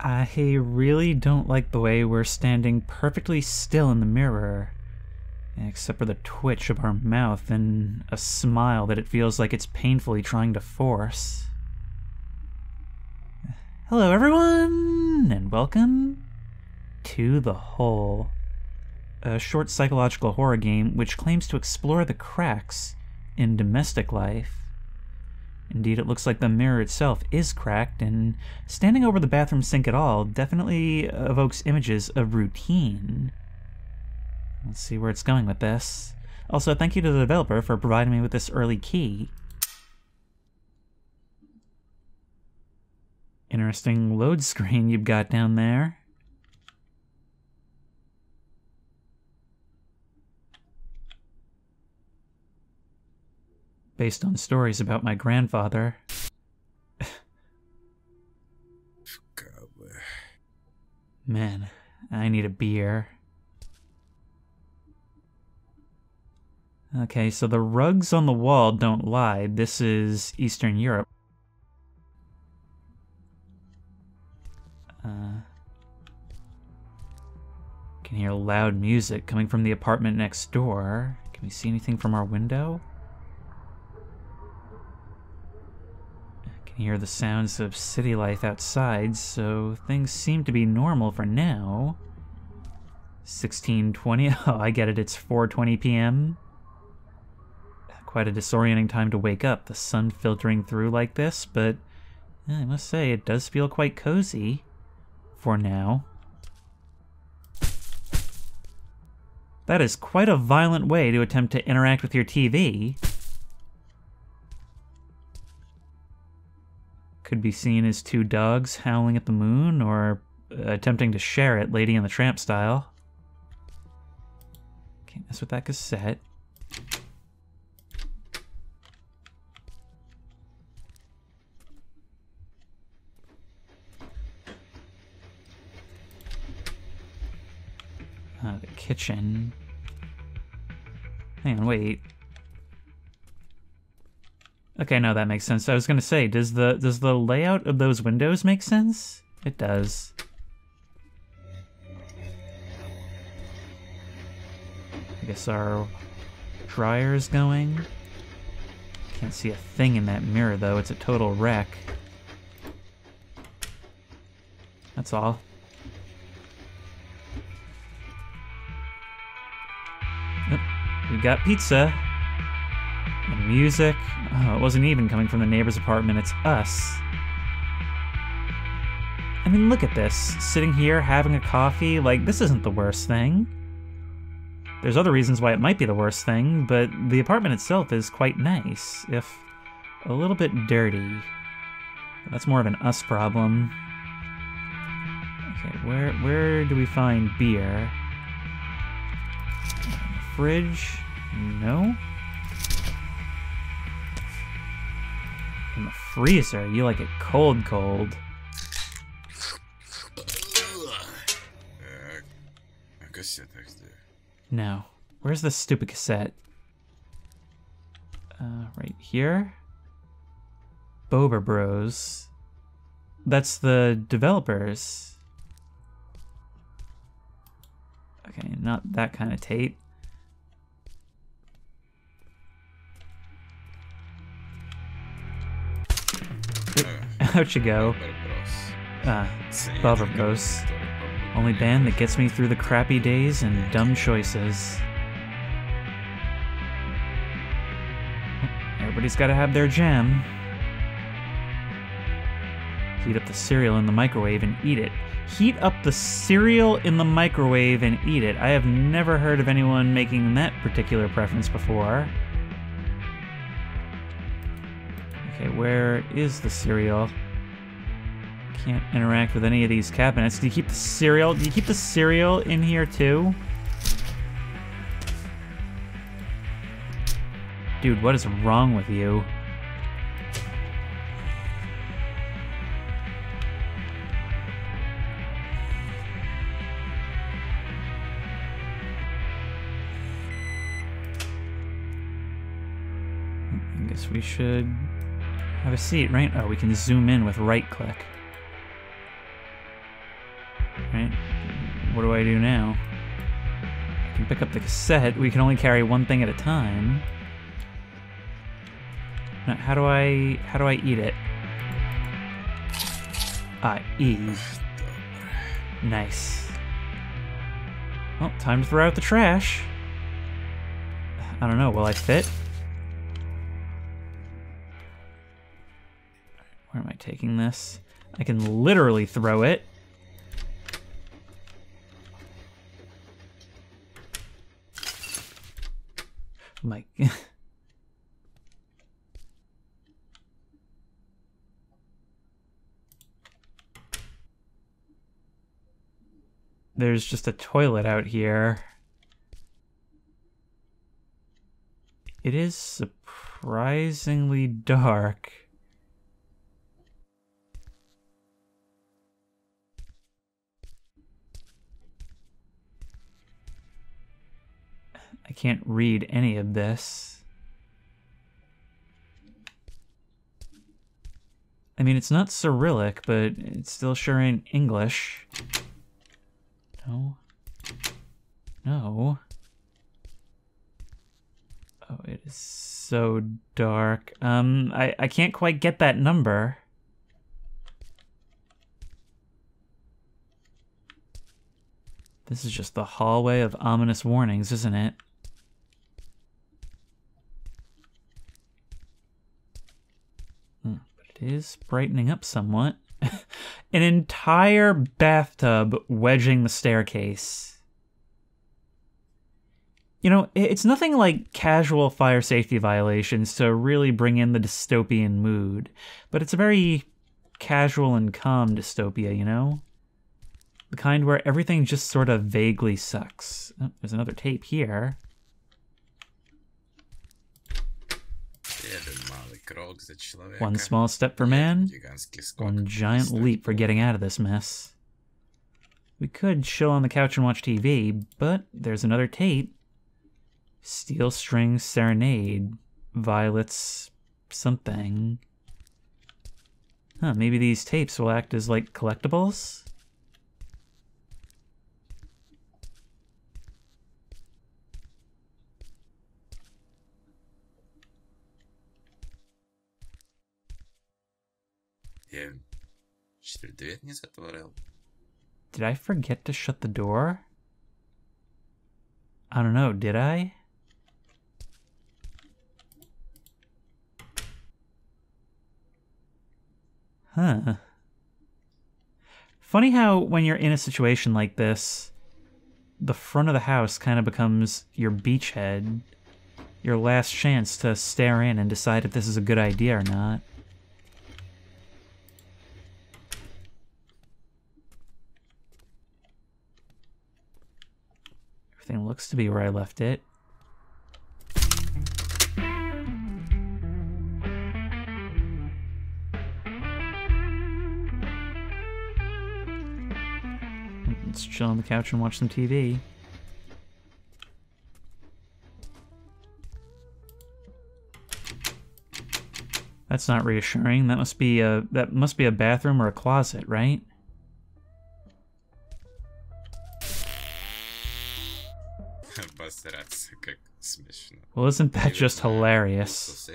I really don't like the way we're standing perfectly still in the mirror. Except for the twitch of our mouth and a smile that it feels like it's painfully trying to force. Hello everyone, and welcome to The Hole, a short psychological horror game which claims to explore the cracks in domestic life. Indeed, it looks like the mirror itself is cracked, and standing over the bathroom sink at all definitely evokes images of routine. Let's see where it's going with this. Also, thank you to the developer for providing me with this early key. Interesting load screen you've got down there. Based on stories about my grandfather. Man, I need a beer. Okay, so the rugs on the wall don't lie. This is Eastern Europe. Can hear loud music coming from the apartment next door. Can we see anything from our window? Can hear the sounds of city life outside, so things seem to be normal for now. 16:20. Oh, I get it. It's 4:20 p.m. Quite a disorienting time to wake up, the sun filtering through like this, but I must say it does feel quite cozy for now. That is quite a violent way to attempt to interact with your TV. Could be seen as two dogs howling at the moon, or attempting to share it, Lady and the Tramp style. Can't mess with that cassette. The kitchen. Hang on, wait. Okay, no, that makes sense. I was gonna say, does the layout of those windows make sense? It does. I guess our dryer's going. Can't see a thing in that mirror, though. It's a total wreck. That's all. We've got pizza. And music. Oh, it wasn't even coming from the neighbor's apartment, it's us. I mean, look at this. Sitting here, having a coffee, like, this isn't the worst thing. There's other reasons why it might be the worst thing, but the apartment itself is quite nice, if a little bit dirty. But that's more of an us problem. Okay, where do we find beer? Fridge? No? In the freezer? You like it cold, cold. No. Where's the stupid cassette? Right here? Boba Bros. That's the developers. Okay, not that kind of tape. Out you go. Boba Bros. Only band that gets me through the crappy days and dumb choices. Everybody's gotta have their jam. Heat up the cereal in the microwave and eat it. Heat up the cereal in the microwave and eat it. I have never heard of anyone making that particular preference before. Okay, where is the cereal? Can't interact with any of these cabinets. Do you keep the cereal? Do you keep the cereal in here too? Dude, what is wrong with you? I guess we should have a seat, right? Oh, we can zoom in with right click. Alright. What do I do now? I can pick up the cassette. We can only carry one thing at a time. Now, how do I eat it? E. Nice. Well, time to throw out the trash. I don't know, will I fit? Where am I taking this? I can literally throw it. My... There's just a toilet out here. It is surprisingly dark. I can't read any of this. I mean, it's not Cyrillic, but it's still sure in English. No. No. Oh, it is so dark. I can't quite get that number. This is just the hallway of ominous warnings, isn't it? But it is brightening up somewhat. An entire bathtub wedging the staircase. You know, it's nothing like casual fire safety violations to really bring in the dystopian mood, but it's a very casual and calm dystopia, you know? The kind where everything just sort of vaguely sucks. Oh, there's another tape here. One small step for man, one giant leap for getting out of this mess. We could chill on the couch and watch TV, but there's another tape. Steel String Serenade, Violet's something. Huh, maybe these tapes will act as like collectibles? Did I forget to shut the door? I don't know, did I? Huh. Funny how when you're in a situation like this, the front of the house kind of becomes your beachhead, your last chance to stare in and decide if this is a good idea or not. Everything looks to be where I left it. Let's chill on the couch and watch some TV. That's not reassuring. That must be a bathroom or a closet, right? Well, isn't that just hilarious?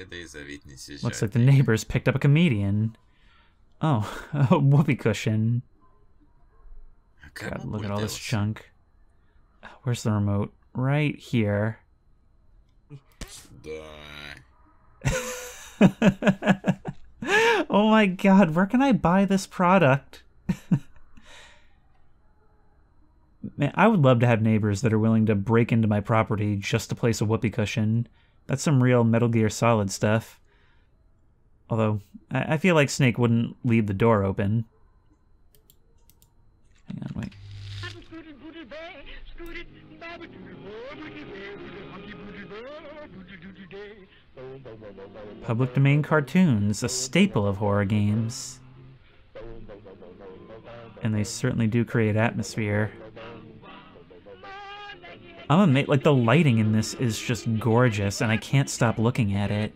Looks like the neighbors picked up a comedian. Oh, a whoopee cushion. God, look at all this junk. Where's the remote? Right here. Oh my god, where can I buy this product? Man, I would love to have neighbors that are willing to break into my property just to place a whoopee cushion. That's some real Metal Gear Solid stuff. Although, I feel like Snake wouldn't leave the door open. Hang on, wait. Public domain cartoons, a staple of horror games. And they certainly do create atmosphere. I'm amazed, like the lighting in this is just gorgeous and I can't stop looking at it.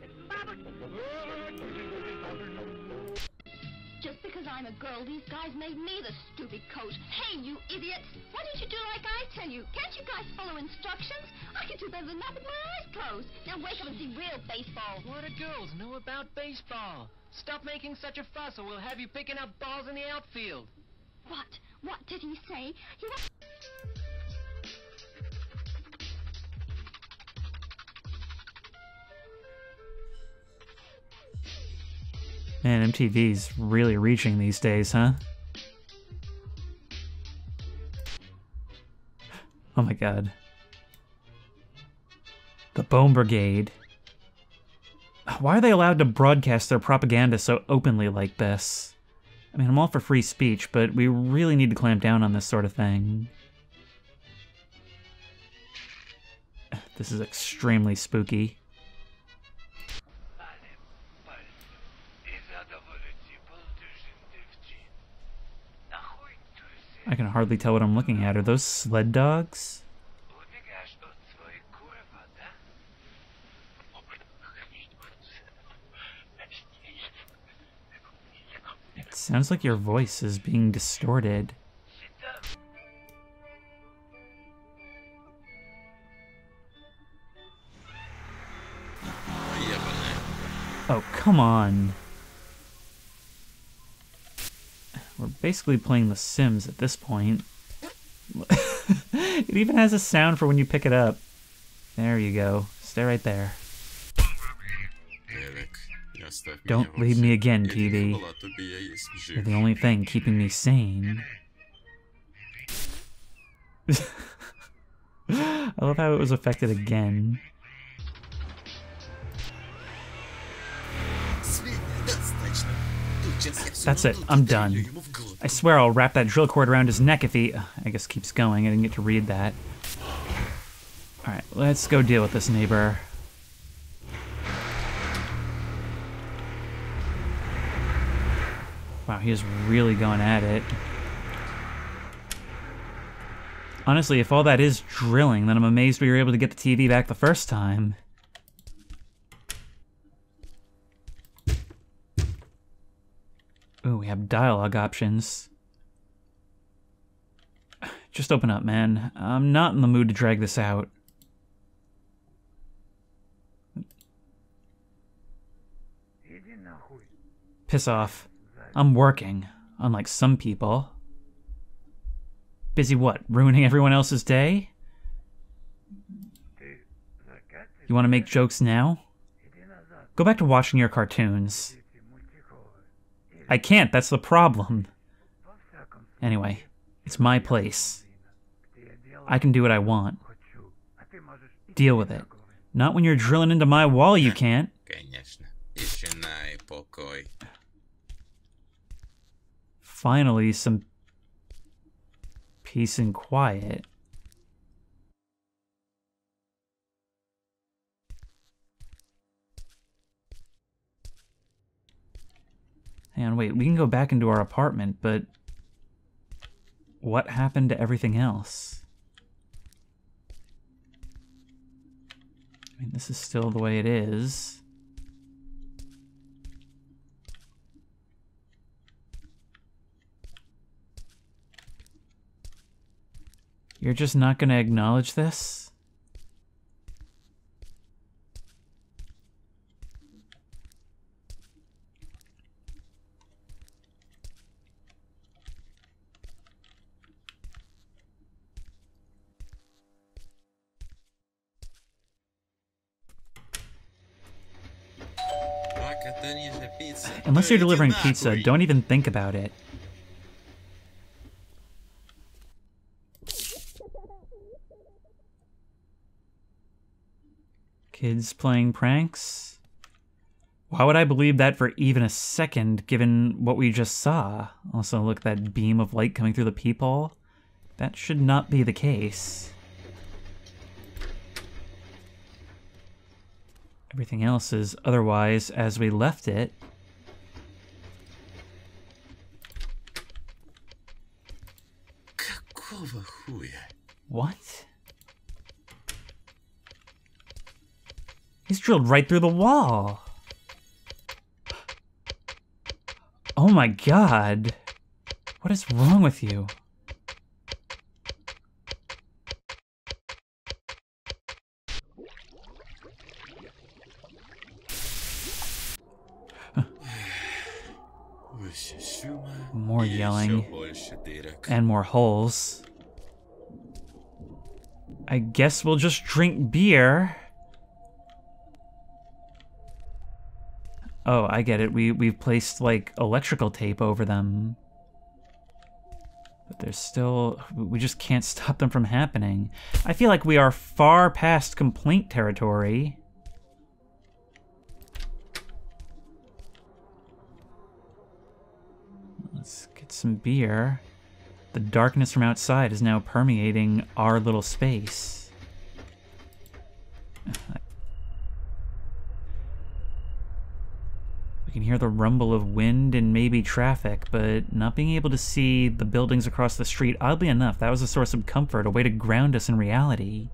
I'm a girl, these guys made me the stupid coach. Hey, you idiots! Why don't you do like I tell you? Can't you guys follow instructions? I can do better than that with my eyes closed. Now wake up and see real baseball. What do girls know about baseball? Stop making such a fuss or we'll have you picking up balls in the outfield. What? What did he say? He was... Man, MTV's really reaching these days, huh? Oh my god. The Bone Brigade. Why are they allowed to broadcast their propaganda so openly like this? I mean, I'm all for free speech, but we really need to clamp down on this sort of thing. This is extremely spooky. I can hardly tell what I'm looking at. Are those sled dogs? It sounds like your voice is being distorted. Oh, come on. We're basically playing The Sims at this point. It even has a sound for when you pick it up. There you go. Stay right there. Don't leave me again, TV. You're the only thing keeping me sane. I love how it was affected again. That's it. I'm done. I swear I'll wrap that drill cord around his neck if he... I guess keeps going. I didn't get to read that. Alright, let's go deal with this neighbor. Wow, he is really going at it. Honestly, if all that is drilling, then I'm amazed we were able to get the TV back the first time. Ooh, we have dialogue options. Just open up, man. I'm not in the mood to drag this out. Piss off. I'm working, unlike some people. Busy what? Ruining everyone else's day? You want to make jokes now? Go back to watching your cartoons. I can't, that's the problem. Anyway, it's my place. I can do what I want. Deal with it. Not when you're drilling into my wall, you can't. Finally, some peace and quiet. Hang on, wait, we can go back into our apartment, but what happened to everything else? I mean, this is still the way it is. You're just not gonna acknowledge this? Unless you're delivering pizza, don't even think about it. Kids playing pranks? Why would I believe that for even a second, given what we just saw? Also, look at that beam of light coming through the peephole. That should not be the case. Everything else is otherwise as we left it. What? He's drilled right through the wall. Oh Oh my god. What is wrong with you? More yelling. And more holes. I guess we'll just drink beer. Oh, I get it. We've placed, like, electrical tape over them. But there's still... We just can't stop them from happening. I feel like we are far past complaint territory. Let's get some beer. The darkness from outside is now permeating our little space. We can hear the rumble of wind and maybe traffic, but not being able to see the buildings across the street, oddly enough, that was a source of comfort, a way to ground us in reality.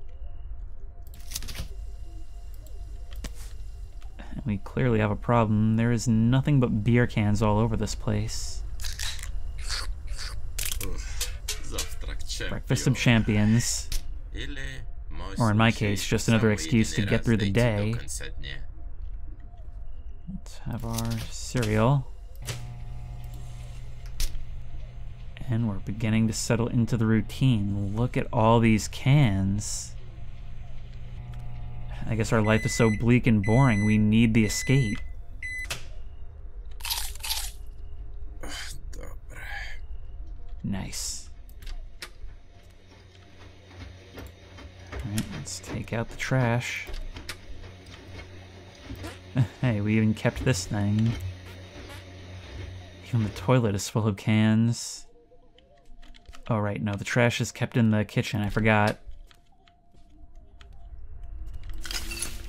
And we clearly have a problem. There is nothing but beer cans all over this place. Breakfast of champions. Or in my case, just another excuse to get through the day. Let's have our cereal. And we're beginning to settle into the routine. Look at all these cans. I guess our life is so bleak and boring, we need the escape. Nice. Alright, let's take out the trash. Hey, we even kept this thing. Even the toilet is full of cans. Oh, right, no, the trash is kept in the kitchen, I forgot.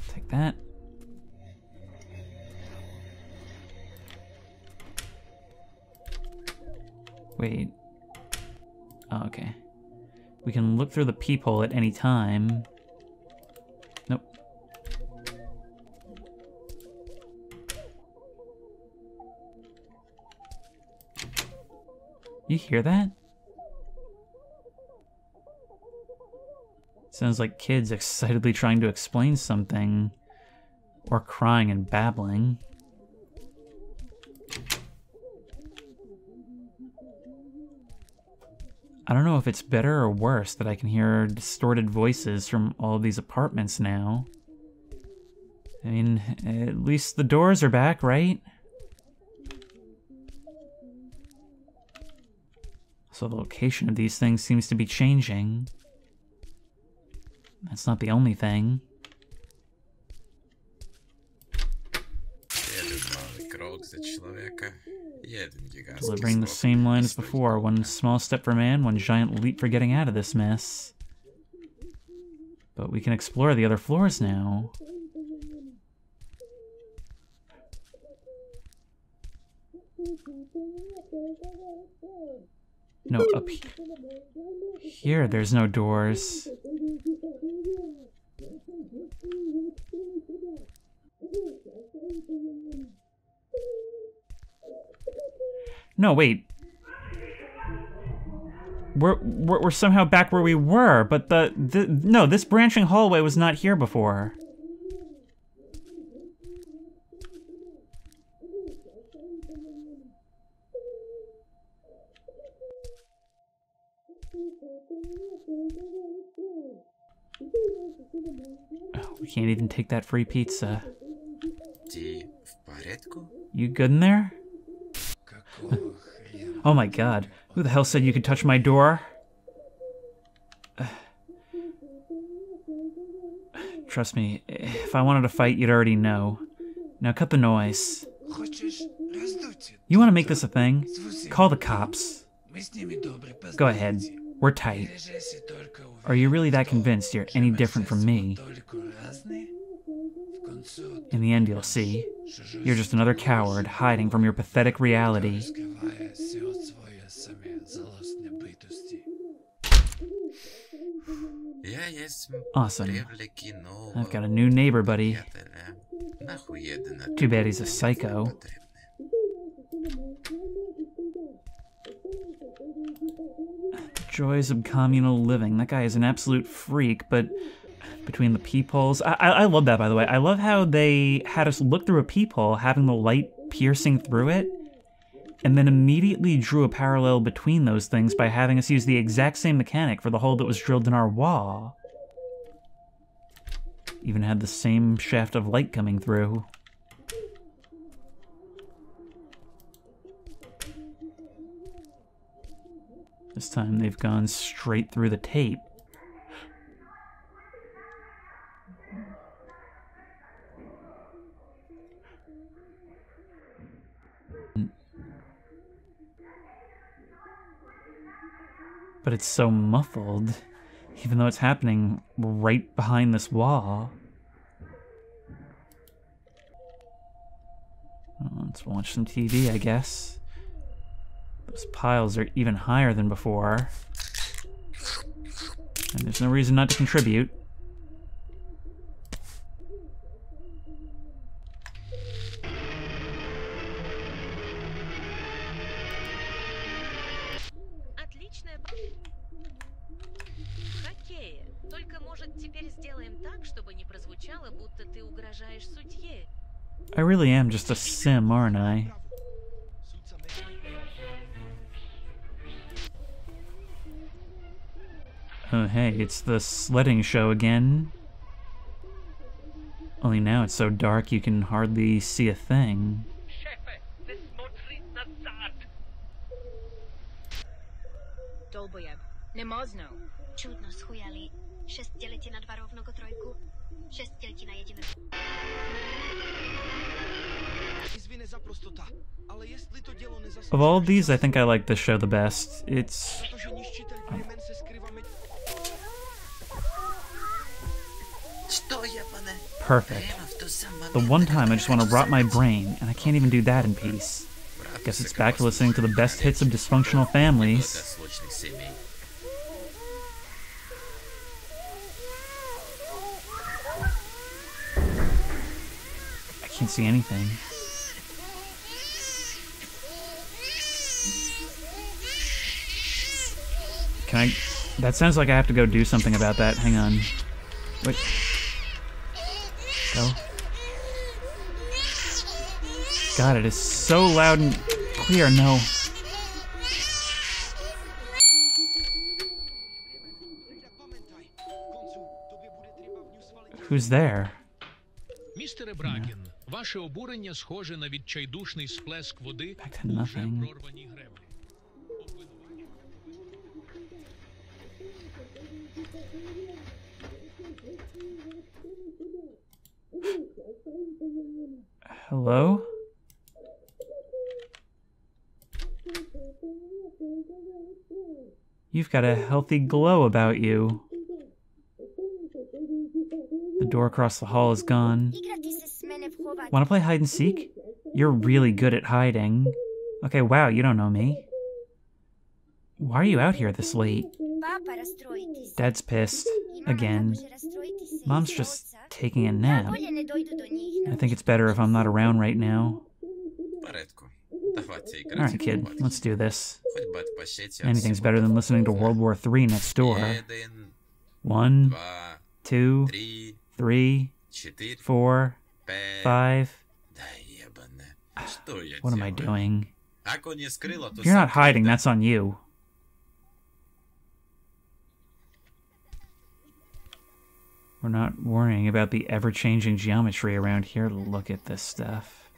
Take that. Wait. Oh, okay. We can look through the peephole at any time. Nope. You hear that? Sounds like kids excitedly trying to explain something. Or crying and babbling. I don't know if it's better or worse that I can hear distorted voices from all of these apartments now. I mean, at least the doors are back, right? So the location of these things seems to be changing. That's not the only thing. Delivering the same line as before. One small step for man, one giant leap for getting out of this mess. But we can explore the other floors now. No, up here there's no doors. No, wait. We're somehow back where we were, but no, this branching hallway was not here before. Oh, we can't even take that free pizza. You good in there? Oh my god, who the hell said you could touch my door? Trust me, if I wanted to fight, you'd already know. Now cut the noise. You want to make this a thing? Call the cops. Go ahead, we're tight. Are you really that convinced you're any different from me? In the end, you'll see. You're just another coward hiding from your pathetic reality. Awesome. I've got a new neighbor, buddy. Too bad he's a psycho. Joys of communal living. That guy is an absolute freak, but between the peepholes... I love that, by the way. I love how they had us look through a peephole, having the light piercing through it, and then immediately drew a parallel between those things by having us use the exact same mechanic for the hole that was drilled in our wall. Even had the same shaft of light coming through. This time they've gone straight through the tape. But it's so muffled, even though it's happening right behind this wall. Well, let's watch some TV, I guess. Those piles are even higher than before. And there's no reason not to contribute. I really am just a sim, aren't I? Oh hey, it's the sledding show again. Only now it's so dark you can hardly see a thing. Čudno schujali. 6 děliti na 2 rovno ko 3. 6 děliti na 1. Of all of these, I think I like this show the best. It's... perfect. The one time I just want to rot my brain, and I can't even do that in peace. Guess it's back to listening to the best hits of dysfunctional families. I can't see anything. Can I... that sounds like I have to go do something about that. Hang on. Wait. Go. God, it is so loud and clear. No. Who's there? Містере Бракен, ваше обурення схоже на відчайдушний сплеск води у вже прорваній греблі. Hello? You've got a healthy glow about you. The door across the hall is gone. Want to play hide and seek? You're really good at hiding. Okay, wow, you don't know me. Why are you out here this late? Dad's pissed. Again. Mom's just taking a nap. I think it's better if I'm not around right now. Alright, kid, let's do this. Anything's better than listening to World War III next door. 1, 2, 3, 4, 5. What am I doing? If you're not hiding, that's on you. We're not worrying about the ever-changing geometry around here. Look at this stuff.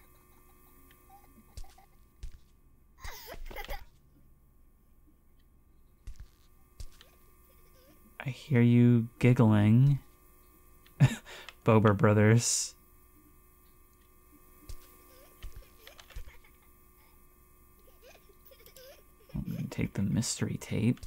I hear you giggling. Bober Brothers. I'm gonna take the mystery tape.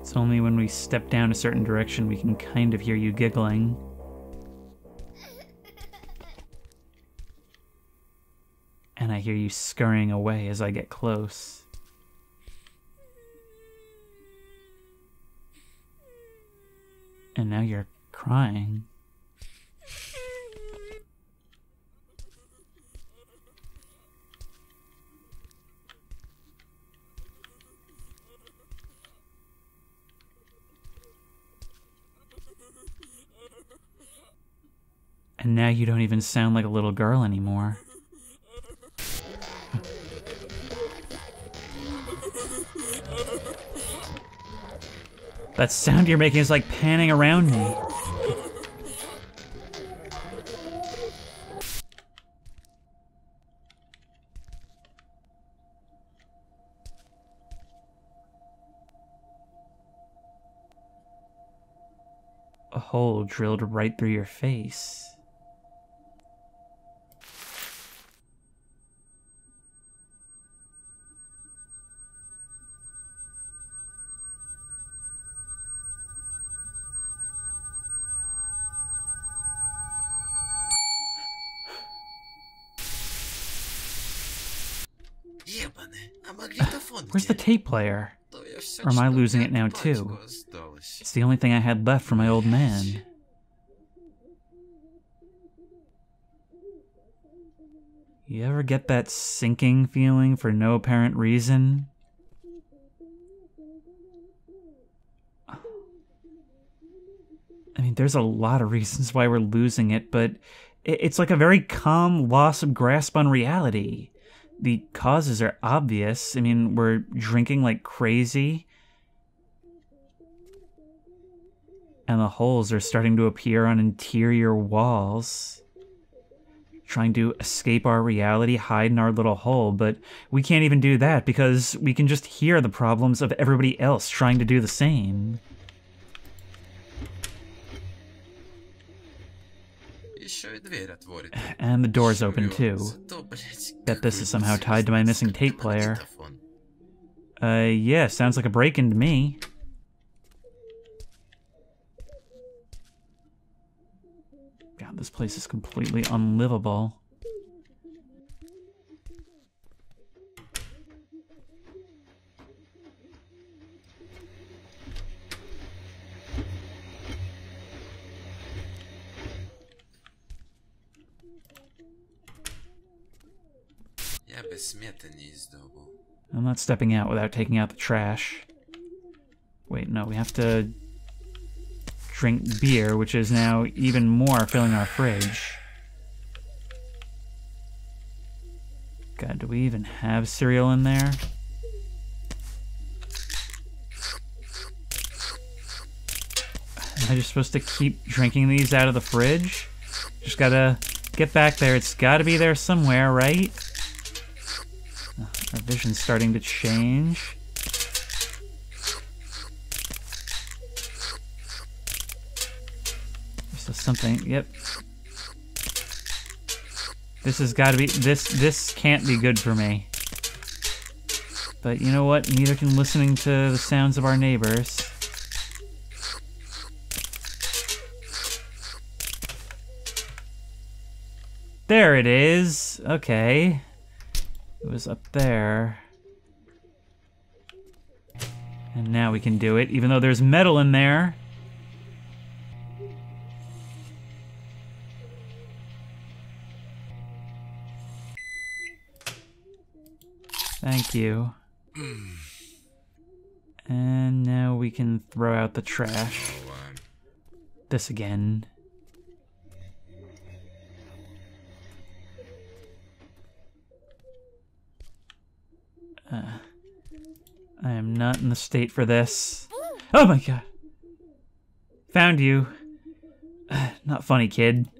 It's only when we step down a certain direction we can kind of hear you giggling. I hear you scurrying away as I get close. And now you're crying. And now you don't even sound like a little girl anymore. That sound you're making is like panning around me. A hole drilled right through your face. Where's the tape player? Or am I losing it now too? It's the only thing I had left from my old man. You ever get that sinking feeling for no apparent reason? I mean, there's a lot of reasons why we're losing it, but it's like a very calm loss of grasp on reality. The causes are obvious. I mean, we're drinking like crazy. And the holes are starting to appear on interior walls. Trying to escape our reality, hide in our little hole, but we can't even do that because we can just hear the problems of everybody else trying to do the same. And the door's open too. Bet this is somehow tied to my missing tape player. Yeah, sounds like a break-in to me. God, this place is completely unlivable. I'm not stepping out without taking out the trash. Wait, no, we have to drink beer, which is now even more filling our fridge. God, do we even have cereal in there? Am I just supposed to keep drinking these out of the fridge? Just gotta get back there. It's gotta be there somewhere, right? Our vision's starting to change. There's something. Yep. This has got to be. This can't be good for me. But you know what? Neither can listening to the sounds of our neighbors. There it is. Okay. It was up there. And now we can do it, even though there's metal in there. Thank you. And now we can throw out the trash. This again. I am not in the state for this. Oh my god. Found you. Not funny, kid.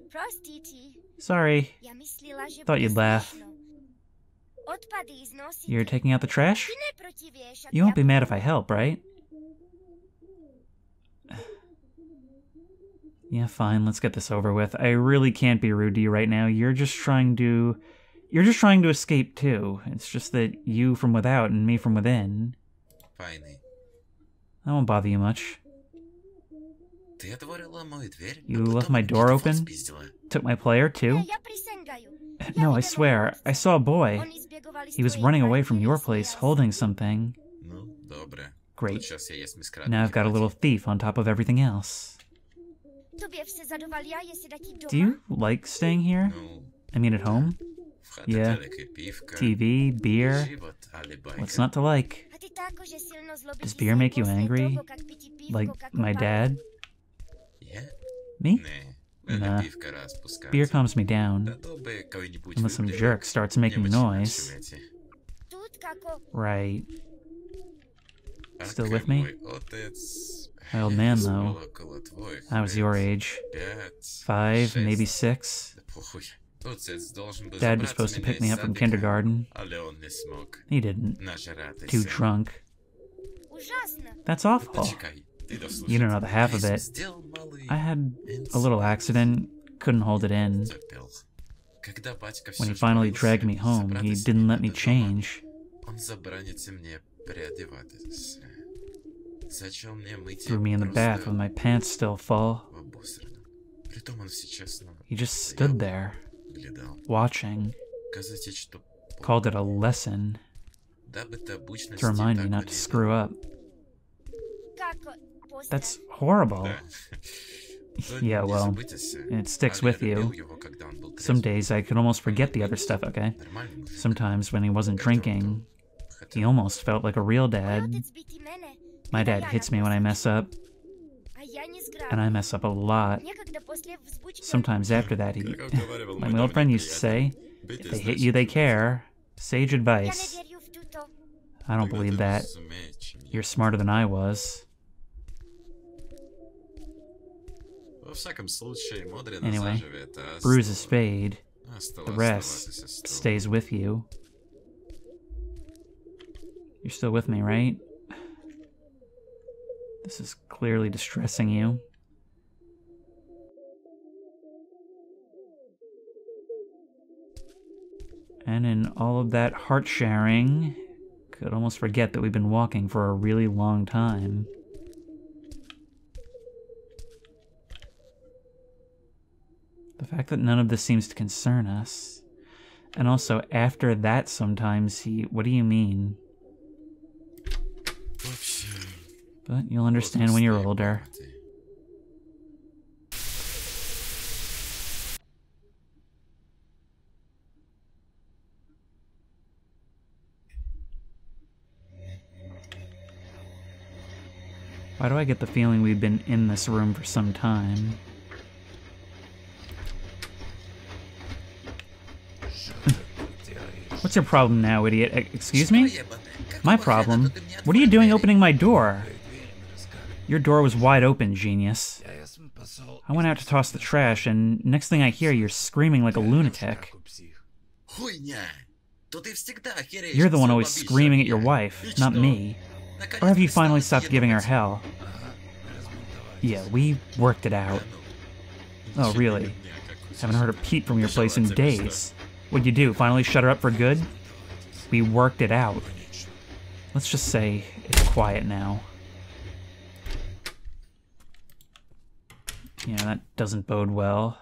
Sorry. Thought you'd laugh. You're taking out the trash? You won't be mad if I help, right? Yeah, fine, let's get this over with. I really can't be rude to you right now. You're just trying to escape too. It's just that you from without and me from within. I won't bother you much. You left my door open? Took my player too? No, I swear, I saw a boy. He was running away from your place, holding something. Great. Now I've got a little thief on top of everything else. Do you like staying here? I mean, at home? Yeah. TV, beer. What's not to like? Does beer make you angry? Like my dad? Me? Nah. Beer calms me down. Unless some jerk starts making noise. Right. Still with me? My old man, though. I was your age. 5, maybe 6. Dad was supposed to pick me up from kindergarten. He didn't. Too drunk. That's awful. You don't know the half of it. I had a little accident, couldn't hold it in. When he finally dragged me home, he didn't let me change. Threw me in the bath with my pants still full. He just stood there, watching. Called it a lesson, to remind me not to screw up. That's horrible. Yeah, well, it sticks with you. Some days I could almost forget the other stuff, okay? Sometimes when he wasn't drinking, he almost felt like a real dad. My dad hits me when I mess up. And I mess up a lot. Sometimes after that, like my old friend used to say, if they hit you, they care. Sage advice. I don't believe that. You're smarter than I was. Anyway, bruises fade. The rest stays with you. You're still with me, right? This is clearly distressing you. And in all of that heart-sharing, could almost forget that we've been walking for a really long time. The fact that none of this seems to concern us. And also, after that sometimes what do you mean? But you'll understand when you're older. Why do I get the feeling we've been in this room for some time? What's your problem now, idiot? Excuse me? My problem? What are you doing opening my door? Your door was wide open, genius. I went out to toss the trash, and next thing I hear, you're screaming like a lunatic. You're the one always screaming at your wife, not me. Or have you finally stopped giving her hell? Yeah, we worked it out. Oh, really? Haven't heard a peep from your place in days. What'd you do, finally shut her up for good? We worked it out. Let's just say it's quiet now. Yeah, that doesn't bode well.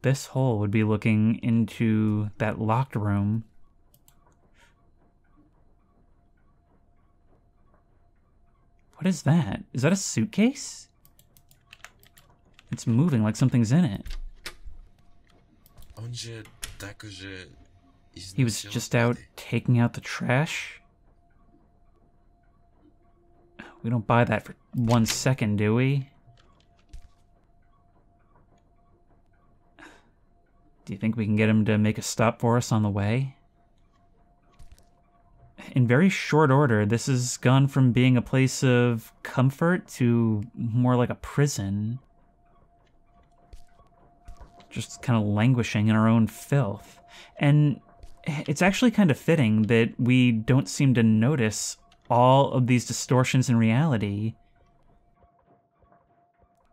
This hole would be looking into that locked room. What is that? Is that a suitcase? It's moving like something's in it. He was just out taking out the trash? We don't buy that for 1 second, do we? Do you think we can get him to make a stop for us on the way? In very short order, this has gone from being a place of comfort to more like a prison. Just kind of languishing in our own filth. And it's actually kind of fitting that we don't seem to notice all of these distortions in reality.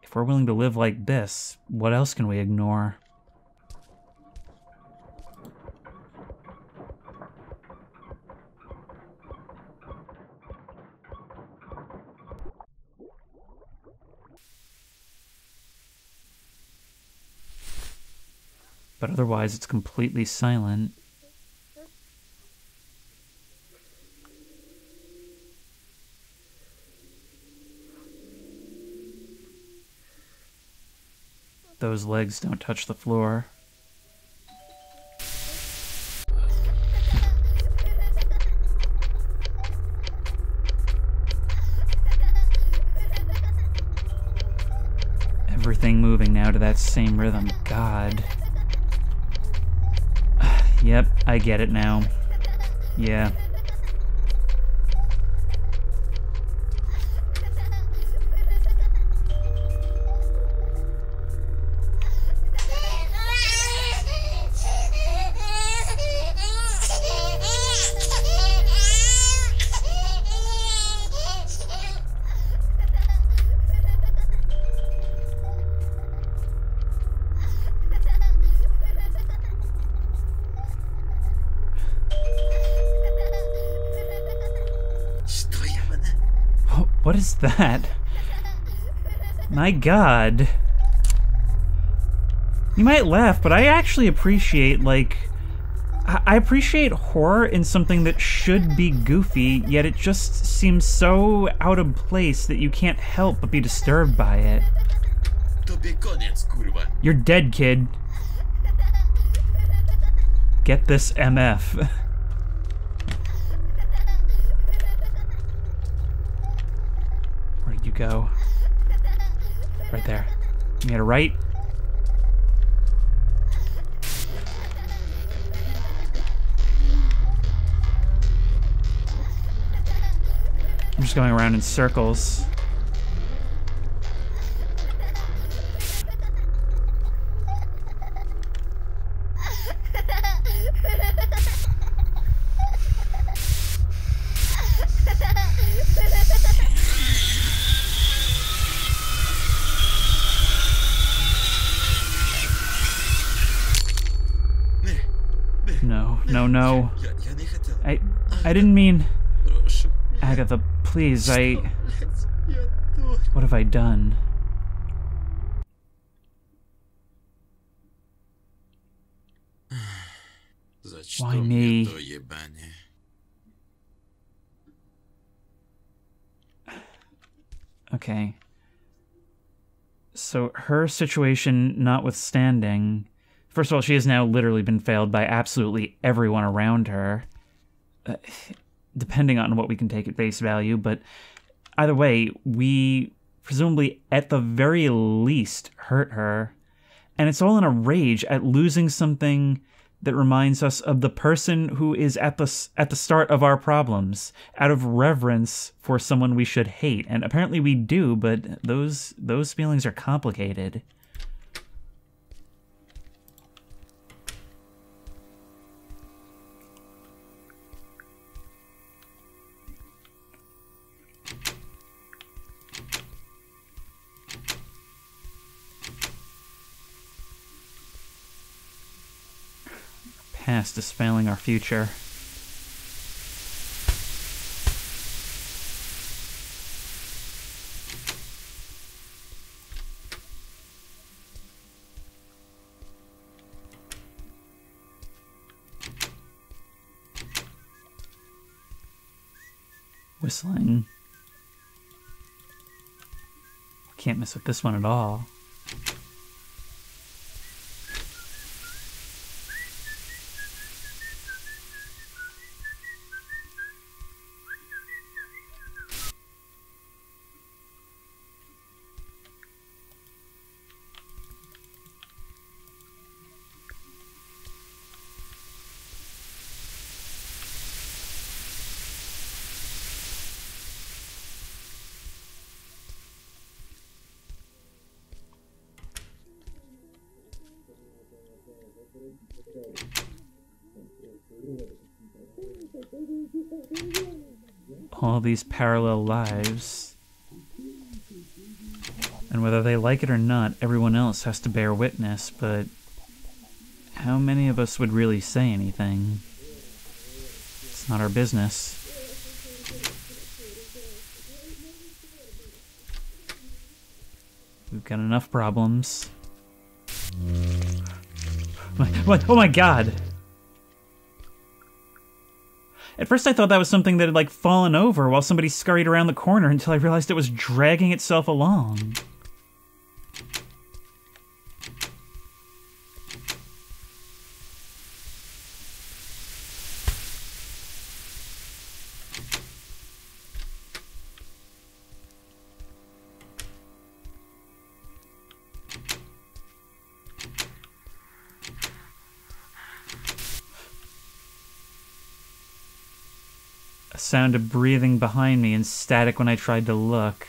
If we're willing to live like this, what else can we ignore? But otherwise, it's completely silent. Those legs don't touch the floor. Everything moving now to that same rhythm. God. Yep, I get it now. Yeah. What is that? My God. You might laugh, but I actually appreciate, like... I appreciate horror in something that should be goofy, yet it just seems so out of place that you can't help but be disturbed by it. You're dead, kid. Get this MF. Where did you go? Right there. You got it right? I'm just going around in circles. No. I didn't mean... Agatha, please, What have I done? Why me? Okay. So, her situation notwithstanding... First of all, she has now literally been failed by absolutely everyone around her. Depending on what we can take at face value, but either way, we presumably, at the very least, hurt her. And it's all in a rage at losing something that reminds us of the person who is at the start of our problems, out of reverence for someone we should hate. And apparently we do, but those feelings are complicated. Past is failing our future. Whistling. Can't mess with this one at all. All these parallel lives. And whether they like it or not, everyone else has to bear witness, but how many of us would really say anything? It's not our business. We've got enough problems. What? Oh my god! At first I thought that was something that had, like, fallen over while somebody scurried around the corner until I realized it was dragging itself along. A sound of breathing behind me and static when I tried to look.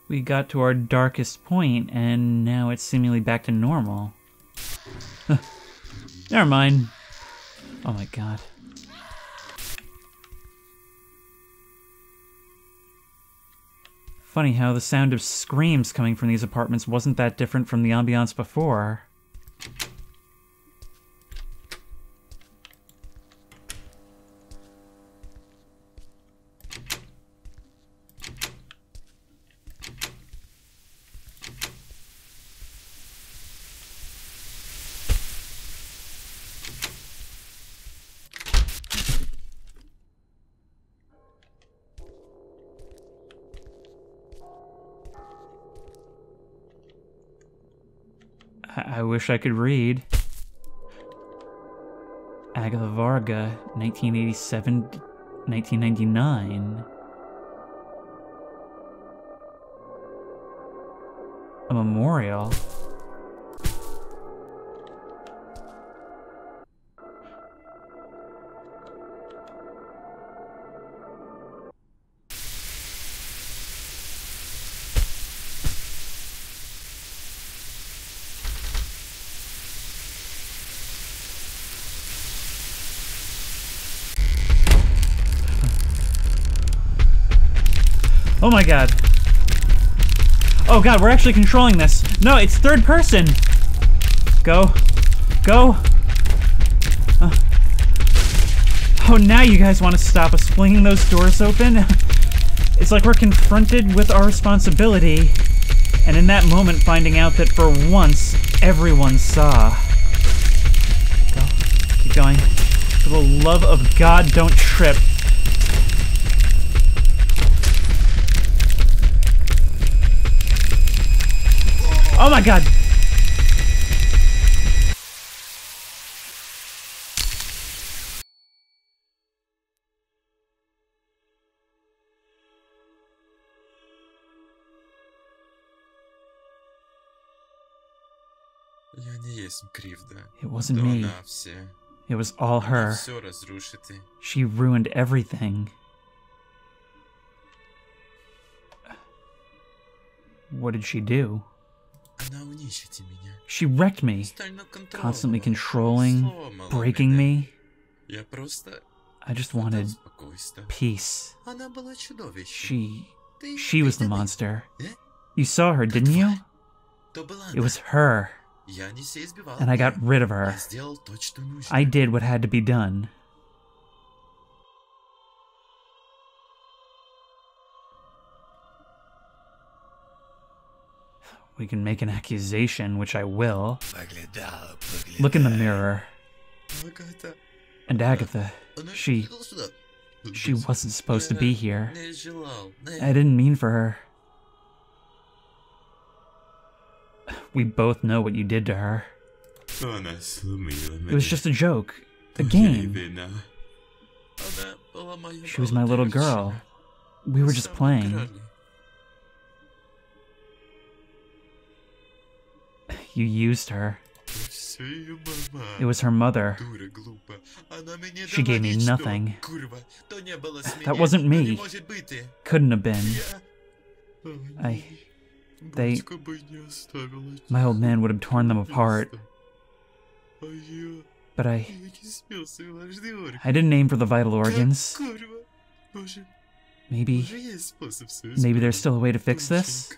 We got to our darkest point, and now it's seemingly back to normal. Never mind. Oh my god. Funny how the sound of screams coming from these apartments wasn't that different from the ambiance before. I wish I could read. Agatha Varga, 1987, 1999. A memorial. Oh my god. Oh god, we're actually controlling this. No, it's third person. Go. Go. Oh, now you guys want to stop us flinging those doors open? It's like we're confronted with our responsibility, and in that moment finding out that for once, everyone saw. Go. Keep going. For the love of God, don't trip. Oh my god! Я не есть кривда. It wasn't me. It was all her. She ruined everything. What did she do? She wrecked me, constantly controlling, breaking me. I just wanted peace. She was the monster. You saw her, didn't you? It was her. And I got rid of her. I did what had to be done. We can make an accusation, which I will. Look in the mirror. And Agatha, she wasn't supposed to be here. I didn't mean for her. We both know what you did to her. It was just a joke. A game. She was my little girl. We were just playing. You used her. It was her mother. She gave me nothing. That wasn't me. Couldn't have been. My old man would have torn them apart. But I didn't aim for the vital organs. Maybe there's still a way to fix this?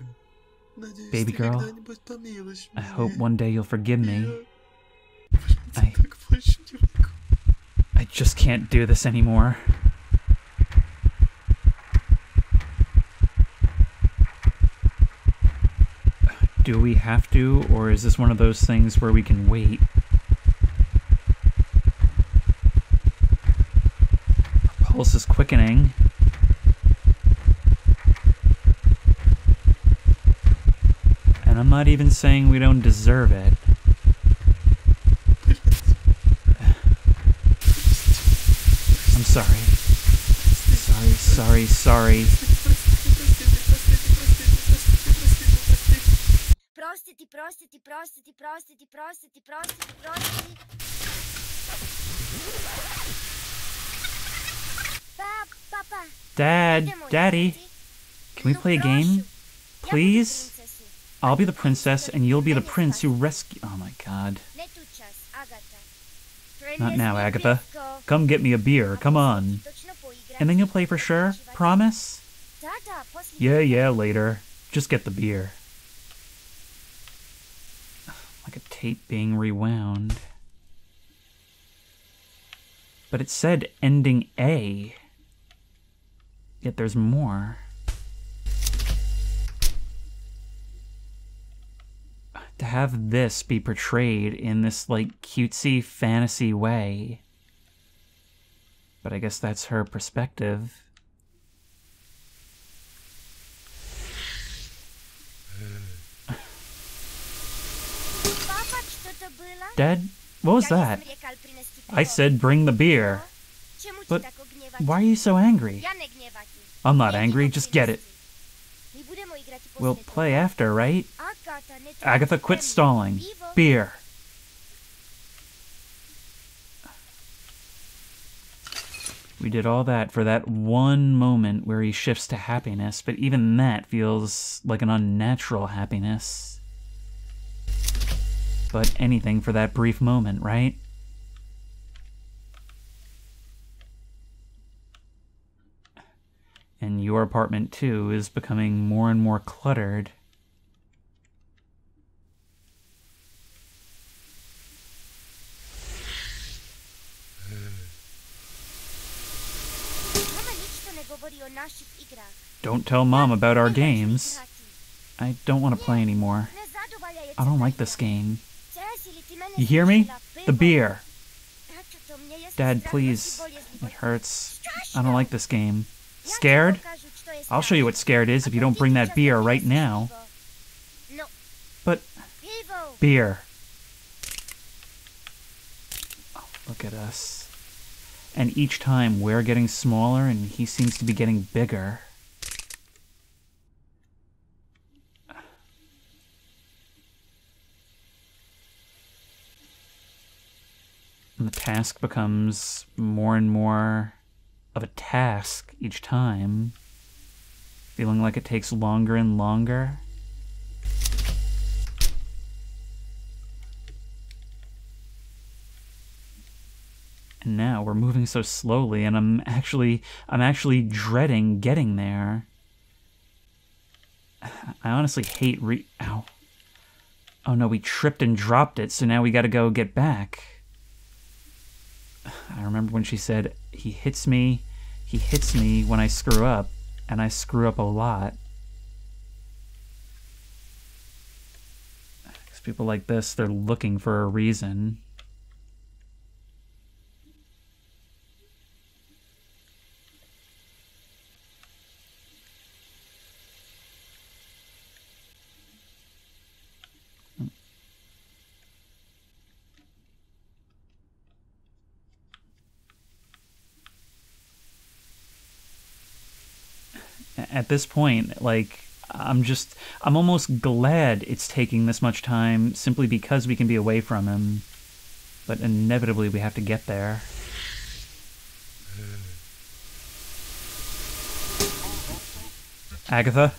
Baby girl, I hope one day you'll forgive me. I just can't do this anymore. Do we have to, or is this one of those things where we can wait? Our pulse is quickening. And I'm not even saying we don't deserve it. I'm sorry. Sorry. Daddy, can we play a game? Please? I'll be the princess and you'll be the prince who rescue— Oh my god. Not now, Agatha. Come get me a beer, come on. And then you'll play for sure? Promise? Yeah, later. Just get the beer. Like a tape being rewound. But it said ending A. Yet there's more. To have this be portrayed in this, like, cutesy fantasy way. But I guess that's her perspective. Dad, what was that? I said bring the beer. But why are you so angry? I'm not angry, just get it. We'll play after, right? Agatha, quit stalling. Beer. We did all that for that one moment where he shifts to happiness, but even that feels like an unnatural happiness. But anything for that brief moment, right? And your apartment, too, is becoming more and more cluttered. Don't tell Mom about our games. I don't want to play anymore. I don't like this game. You hear me? The beer. Dad, please. It hurts. I don't like this game. Scared? I'll show you what scared is if you don't bring that beer right now. But... beer. Oh, look at us. And each time we're getting smaller and he seems to be getting bigger. And the task becomes more and more of a task each time, feeling like it takes longer and longer. And now we're moving so slowly, and I'm actually dreading getting there. I honestly hate Ow. Oh no, we tripped and dropped it, so now we gotta go get back. I remember when she said, he hits me when I screw up, and I screw up a lot. Because people like this, they're looking for a reason. At this point, like, I'm almost glad it's taking this much time simply because we can be away from him. but inevitably we have to get there. Agatha?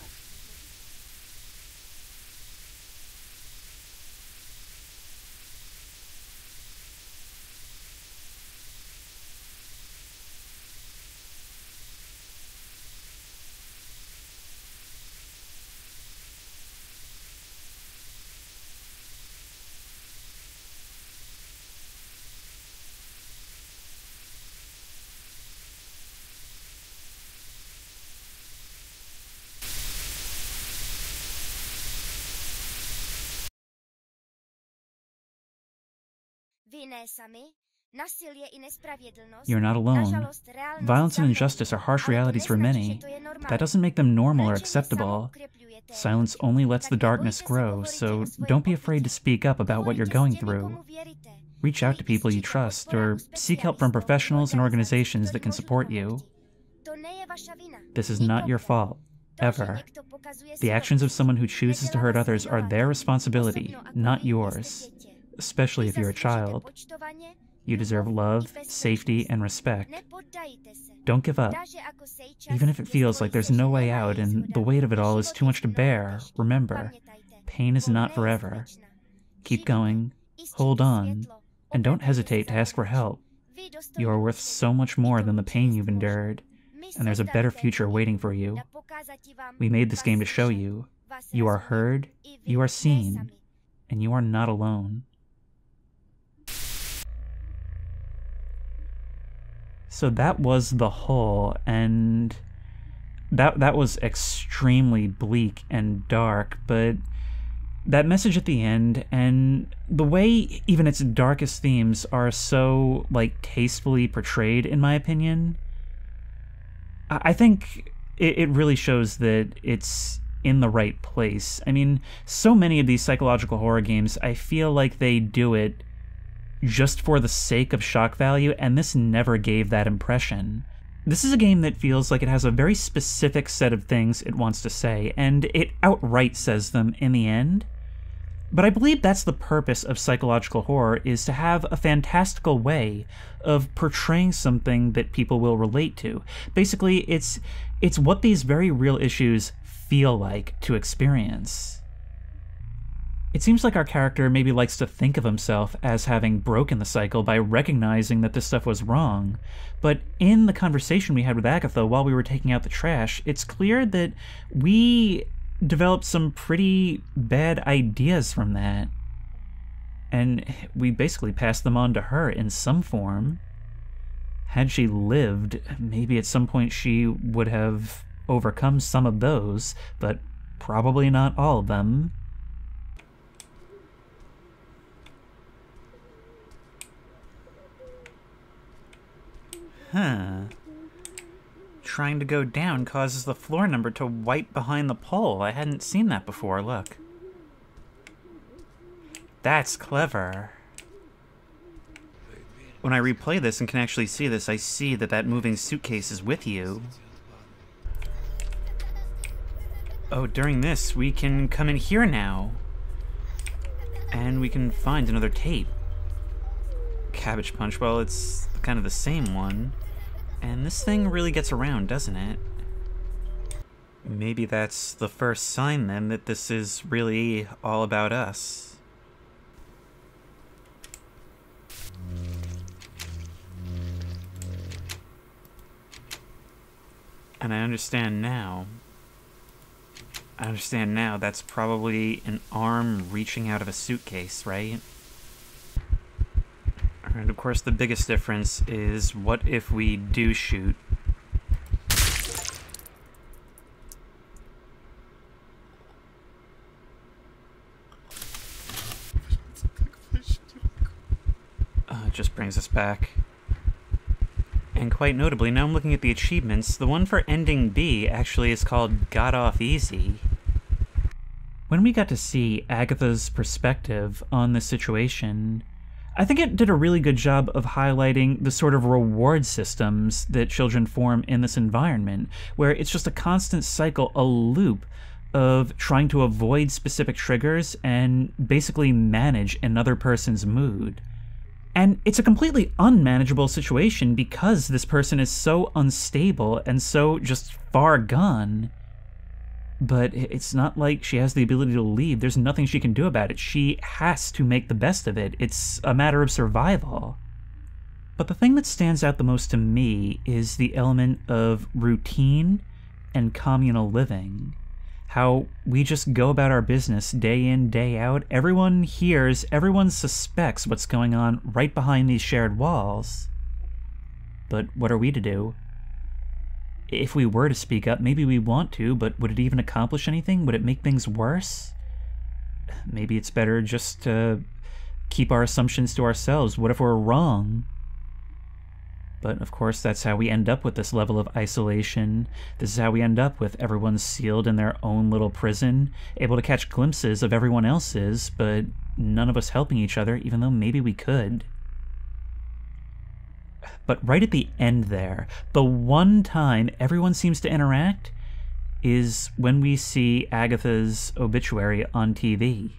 You're not alone. Violence and injustice are harsh realities for many. That doesn't make them normal or acceptable. Silence only lets the darkness grow, so don't be afraid to speak up about what you're going through. Reach out to people you trust, or seek help from professionals and organizations that can support you. This is not your fault, ever. The actions of someone who chooses to hurt others are their responsibility, not yours. Especially if you're a child. You deserve love, safety, and respect. Don't give up. Even if it feels like there's no way out and the weight of it all is too much to bear, remember, pain is not forever. Keep going, hold on, and don't hesitate to ask for help. You are worth so much more than the pain you've endured, and there's a better future waiting for you. We made this game to show you. You are heard, you are seen, and you are not alone. So that was The Hole, and that was extremely bleak and dark, but that message at the end, and the way even its darkest themes are so, like, tastefully portrayed, in my opinion, I think it really shows that it's in the right place. I mean, so many of these psychological horror games, I feel like they do it just for the sake of shock value, and this never gave that impression. This is a game that feels like it has a very specific set of things it wants to say, and it outright says them in the end. But I believe that's the purpose of psychological horror, is to have a fantastical way of portraying something that people will relate to. Basically, it's what these very real issues feel like to experience. It seems like our character maybe likes to think of himself as having broken the cycle by recognizing that this stuff was wrong, but in the conversation we had with Agatha while we were taking out the trash, it's clear that we developed some pretty bad ideas from that, and we basically passed them on to her in some form. Had she lived, maybe at some point she would have overcome some of those, but probably not all of them. Huh. Trying to go down causes the floor number to wipe behind the pole. I hadn't seen that before, look. That's clever. When I replay this and can actually see this, I see that that moving suitcase is with you. Oh, during this, we can come in here now. And we can find another tape. Cabbage Punch, well, it's kind of the same one. And this thing really gets around, doesn't it? Maybe that's the first sign, then, that this is really all about us. And I understand now. That's probably an arm reaching out of a suitcase, right? And of course the biggest difference is, what if we do shoot? It just brings us back. And quite notably, now I'm looking at the achievements, the one for ending B actually is called Got Off Easy. When we got to see Agatha's perspective on this situation, I think it did a really good job of highlighting the sort of reward systems that children form in this environment, where it's just a constant cycle, a loop of trying to avoid specific triggers and basically manage another person's mood. And it's a completely unmanageable situation because this person is so unstable and so just far gone. But it's not like she has the ability to leave. There's nothing she can do about it. She has to make the best of it. It's a matter of survival. But the thing that stands out the most to me is the element of routine and communal living. How we just go about our business day in, day out. Everyone hears, everyone suspects what's going on right behind these shared walls. But what are we to do? If we were to speak up, maybe we want to, but would it even accomplish anything? Would it make things worse? Maybe it's better just to keep our assumptions to ourselves. What if we're wrong? But of course, that's how we end up with this level of isolation. This is how we end up with everyone sealed in their own little prison, able to catch glimpses of everyone else's, but none of us helping each other, even though maybe we could. But right at the end there, the one time everyone seems to interact is when we see Agatha's obituary on TV.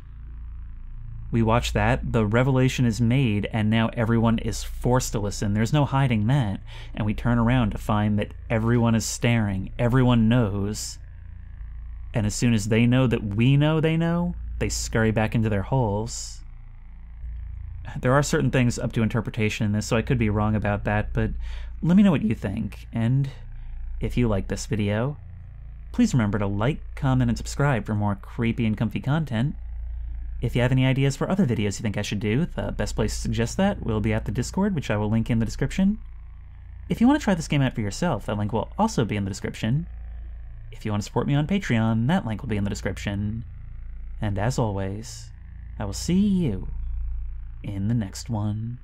We watch that, the revelation is made, and now everyone is forced to listen. There's no hiding that. And we turn around to find that everyone is staring. Everyone knows. And as soon as they know that we know they know, they scurry back into their holes. There are certain things up to interpretation in this, so I could be wrong about that, but let me know what you think. And if you like this video, please remember to like, comment, and subscribe for more creepy and comfy content. If you have any ideas for other videos you think I should do, the best place to suggest that will be at the Discord, which I will link in the description. If you want to try this game out for yourself, that link will also be in the description. If you want to support me on Patreon, that link will be in the description. And as always, I will see you in the next one.